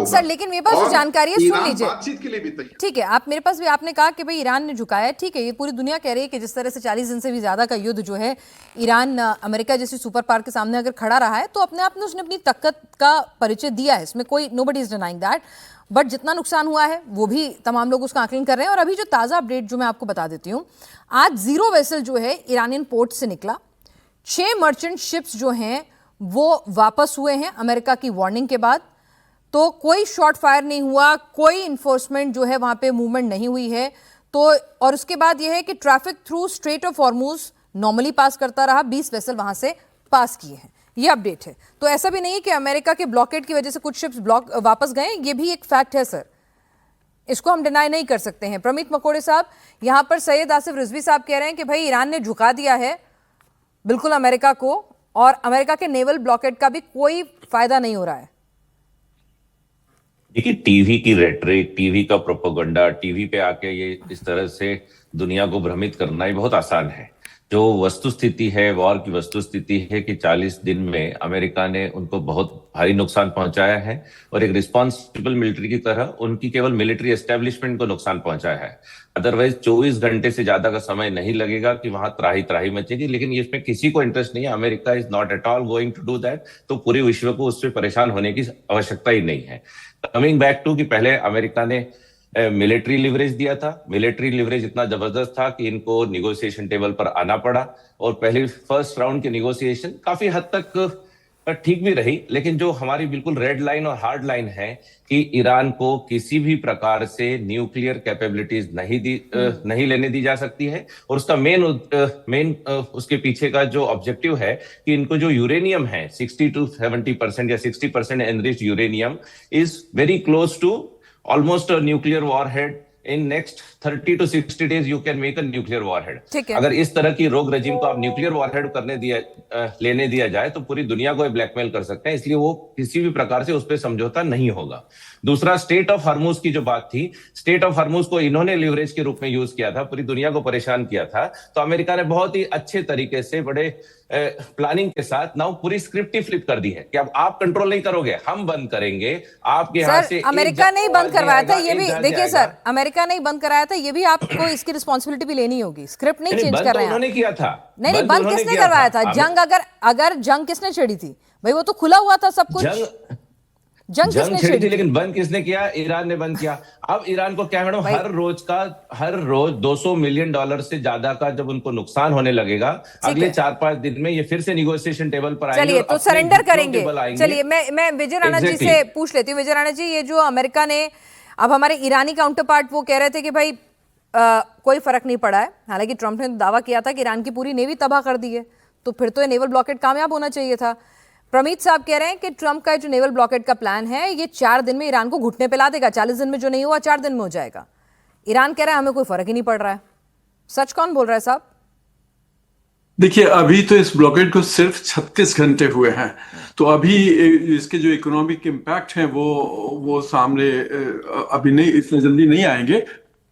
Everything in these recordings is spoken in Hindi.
होगा। सर लेकिन मेरे पास जो जानकारी है, सुन ईरान लीजिए, बातचीत के लिए भी तैयार। ठीक है, आप मेरे पास भी आपने कहा कि भाई ईरान ने झुकाया है, ठीक है, ये पूरी दुनिया कह रही है कि जिस तरह से 40 दिन से भी ज्यादा का युद्ध जो है ईरान अमेरिका जैसी सुपर पावर के सामने अगर खड़ा रहा है तो अपने आप में उसने अपनी ताकत का परिचय दिया है, इसमें कोई nobody is denying that. But जितना नुकसान हुआ है वो भी तमाम लोग उसका आकलन कर रहे हैं। और अभी जो ताज़ा अपडेट जो मैं आपको बता देती हूँ, आज जीरो वेसल जो है ईरानियन पोर्ट से निकला, 6 मर्चेंट शिप्स जो हैं वो वापस हुए हैं अमेरिका की वार्निंग के बाद। तो कोई शॉट फायर नहीं हुआ, कोई इन्फोर्समेंट जो है वहां पे मूवमेंट नहीं हुई है। तो और उसके बाद यह है कि traffic through Strait of Hormuz normally pass करता रहा, 20 वेसल वहां से पास किए हैं, ये अपडेट है। तो ऐसा भी नहीं है कि अमेरिका के ब्लॉकेड की वजह से कुछ शिप्स वापस गए, ये भी एक फैक्ट है सर, इसको हम डिनाई नहीं कर सकते हैं। प्रमीत मकोड़े साहब, यहां पर सैयद आसिफ रिजवी साहब कह रहे हैं कि भाई ईरान ने झुका दिया है बिल्कुल अमेरिका को, और अमेरिका के नेवल ब्लॉकेड का भी कोई फायदा नहीं हो रहा है। देखिए, टीवी की रेटरिक, टीवी का प्रोपेगेंडा, टीवी पे आके ये इस तरह से दुनिया को भ्रमित करना ही बहुत आसान है। जो वस्तु स्थिति है, वॉर की वस्तु स्थिति है कि 40 दिन में अमेरिका ने उनको बहुत भारी नुकसान पहुंचाया है और एक रिस्पॉन्सिबल मिलिट्री की तरह उनकी केवल मिलिट्री एस्टेब्लिशमेंट को नुकसान पहुंचाया है। अदरवाइज 24 घंटे से ज्यादा का समय नहीं लगेगा कि वहां त्राही त्राही मचेगी, लेकिन इसमें किसी को इंटरेस्ट नहीं है। America is not at all going to do that, तो पूरे विश्व को उससे परेशान होने की आवश्यकता ही नहीं है। कमिंग बैक टू कि पहले अमेरिका ने मिलिट्री लिवरेज दिया था, मिलिट्री लिवरेज इतना जबरदस्त था कि इनको निगोशिएशन टेबल पर आना पड़ा, और पहले फर्स्ट राउंड के निगोशिएशन काफी हद तक ठीक भी रही। लेकिन जो हमारी बिल्कुल रेड लाइन और हार्ड लाइन है कि ईरान को किसी भी प्रकार से न्यूक्लियर कैपेबिलिटीज नहीं लेने दी जा सकती है, और उसका मेन उसके पीछे का जो ऑब्जेक्टिव है कि इनको जो यूरेनियम है 60 to 70% या 60% enriched uranium is very close to almost a nuclear warhead. In next 30 to 60 days you can make a nuclear warhead. अगर इस तरह की रोग रजीम को आप न्यूक्लियर वॉरहेड लेने दिया जाए तो पूरी दुनिया को ब्लैकमेल कर सकते हैं, इसलिए वो किसी भी प्रकार से उस पर समझौता नहीं होगा। दूसरा, स्टेट ऑफ हॉर्मुज की जो बात थी, स्टेट ऑफ हॉर्मुज को इन्होंने लिवरेज के रूप में यूज किया था, पूरी दुनिया को परेशान किया था। तो अमेरिका ने बहुत ही अच्छे तरीके से, बड़े प्लानिंग के साथ नाउ पूरी स्क्रिप्ट ही फ्लिप कर दी है कि अब आप कंट्रोल नहीं करोगे, हम बंद करेंगे आपके यहाँ से। अमेरिका ने ही बंद करवाया था, ये भी देखिए सर, अमेरिका ने ही बंद कराया था, ये भी आपको इसकी रिस्पॉन्सिबिलिटी भी लेनी होगी। स्क्रिप्ट नहीं चेंज कर रहे हैं, उन्होंने किया था। नहीं, बंद किसने करवाया था? जंग अगर जंग किसने छेड़ी थी भाई? वो तो खुला हुआ था सब कुछ। जंग किसने छेड़ी थी? लेकिन बंद किसने किया? ईरान ने बंद किया। अब ईरान को क्या मैडम, हर रोज $200 मिलियन से ज्यादा का जब उनको नुकसान होने लगेगा, अगले 4-5 दिन में ये फिर से निगोशिएशन टेबल पर आएंगे। चलिए, तो सरेंडर करेंगे। चलिए, मैं विजय राणा जी से पूछ लेती हूँ। विजय राणा जी, ये जो अमेरिका ने, अब हमारे ईरानी काउंटर पार्ट वो कह रहे थे कि भाई कोई फर्क नहीं पड़ा है, हालांकि ट्रंप ने दावा किया था कि ईरान की पूरी नेवी तबाह कर दी है, तो फिर तो ये नेवल ब्लॉकेड कामयाब होना चाहिए था। प्रमीत साहब कह रहे हैं कि ट्रंप का जो नेवल ब्लॉकेड का प्लान है ये 4 दिन में ईरान को घुटने पे ला देगा, 40 दिन में जो नहीं हुआ 4 दिन में हो जाएगा। ईरान कह रहा है हमें कोई फर्क ही नहीं पड़ रहा है। सच कौन बोल रहा है साहब? देखिए, अभी तो इस ब्लॉकेड को सिर्फ 36 घंटे हुए हैं, तो अभी इसके जो इकोनॉमिक इम्पैक्ट हैं वो सामने अभी नहीं, इतने जल्दी नहीं आएंगे।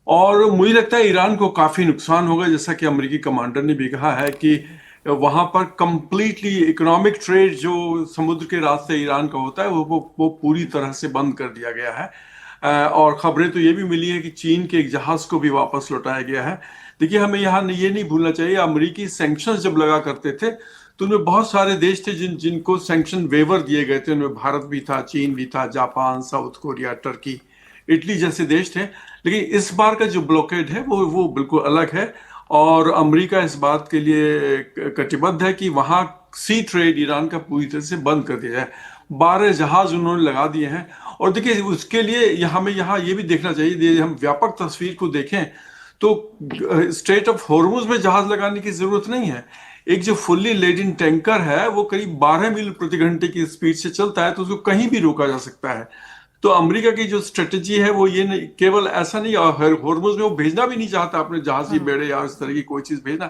और मुझे लगता है ईरान को काफी नुकसान होगा, जैसा कि अमेरिकी कमांडर ने भी कहा है कि वहां पर कंप्लीटली इकोनॉमिक ट्रेड जो समुद्र के रास्ते ईरान का होता है वो पूरी तरह से बंद कर दिया गया है। और खबरें तो ये भी मिली है कि चीन के एक जहाज को भी वापस लौटाया गया है। देखिए, हमें यहाँ ये नहीं भूलना चाहिए, अमेरिकी सैंक्शंस जब लगा करते थे तो उनमें बहुत सारे देश थे जिनको सैंक्शन वेवर दिए गए थे। उनमें भारत भी था, चीन भी था, Japan, south Korea, Turkey, Italy जैसे देश थे। लेकिन इस बार का जो ब्लॉकेड है वो बिल्कुल अलग है, और अमेरिका इस बात के लिए कटिबद्ध है कि वहां सी ट्रेड ईरान का पूरी तरह से बंद कर दिया जाए। 12 जहाज उन्होंने लगा दिए हैं। और देखिए, उसके लिए हमें यहाँ ये भी देखना चाहिए, हम व्यापक तस्वीर को देखें तो स्ट्रेट ऑफ हॉर्मुज में जहाज लगाने की जरूरत नहीं है। एक जो फुल्ली लेडन टैंकर है वो करीब 12 मील प्रति घंटे की स्पीड से चलता है, तो उसको कहीं भी रोका जा सकता है। तो अमेरिका की जो स्ट्रेटेजी है वो ये नहीं, केवल ऐसा नहीं, हॉर्मुज में वो भेजना भी नहीं चाहता अपने जहाजी बेड़े या इस तरह की कोई चीज भेजना।